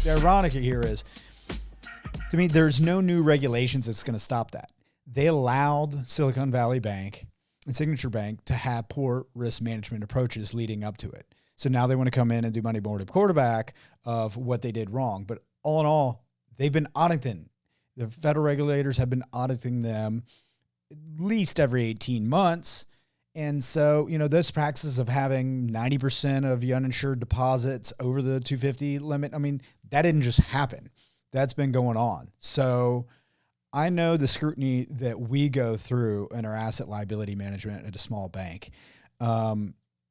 the ironic here is, to me, there's no new regulations that's going to stop that. They allowed Silicon Valley Bank and Signature Bank to have poor risk management approaches leading up to it. So now they want to come in and do money board quarterback of what they did wrong. But all in all, they've been auditing. The federal regulators have been auditing them at least every 18 months. And so, those practices of having 90% of the uninsured deposits over the 250 limit, that didn't just happen. That's been going on. So I know the scrutiny that we go through in our asset liability management at a small bank.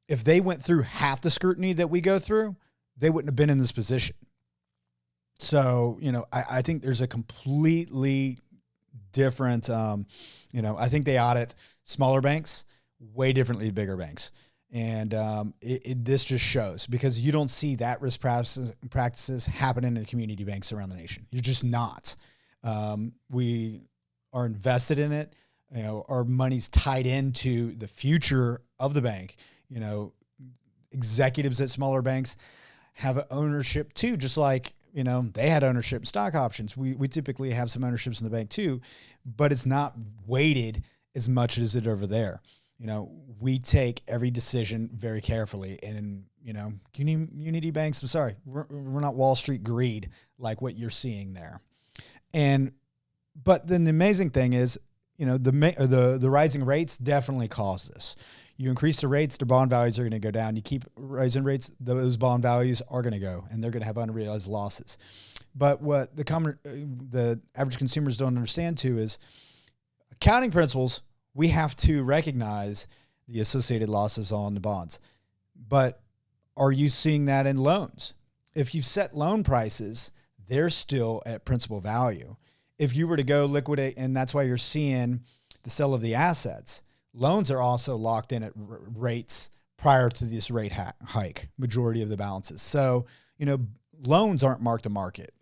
If they went through half the scrutiny that we go through, they wouldn't have been in this position. So, I think there's a completely different, I think they audit smaller banks way differently than bigger banks. And this just shows, because you don't see that risk practices happening in the community banks around the nation. You're just not. We are invested in it. Our money's tied into the future of the bank. Executives at smaller banks have ownership too, just like, they had ownership in stock options. We typically have some ownerships in the bank too, but it's not weighted as much as it over there. We take every decision very carefully, and community banks, I'm sorry, we're not Wall Street greed like what you're seeing there. But then the amazing thing is, the rising rates definitely cause this. You increase the rates, the bond values are going to go down. You keep rising rates, those bond values are going to go, and they're going to have unrealized losses. But what the average consumers don't understand too is accounting principles. We have to recognize the associated losses on the bonds. But are you seeing that in loans? If you set loan prices, they're still at principal value. If you were to go liquidate, and that's why you're seeing the sale of the assets, loans are also locked in at rates prior to this rate hike, majority of the balances. So, loans aren't marked to market.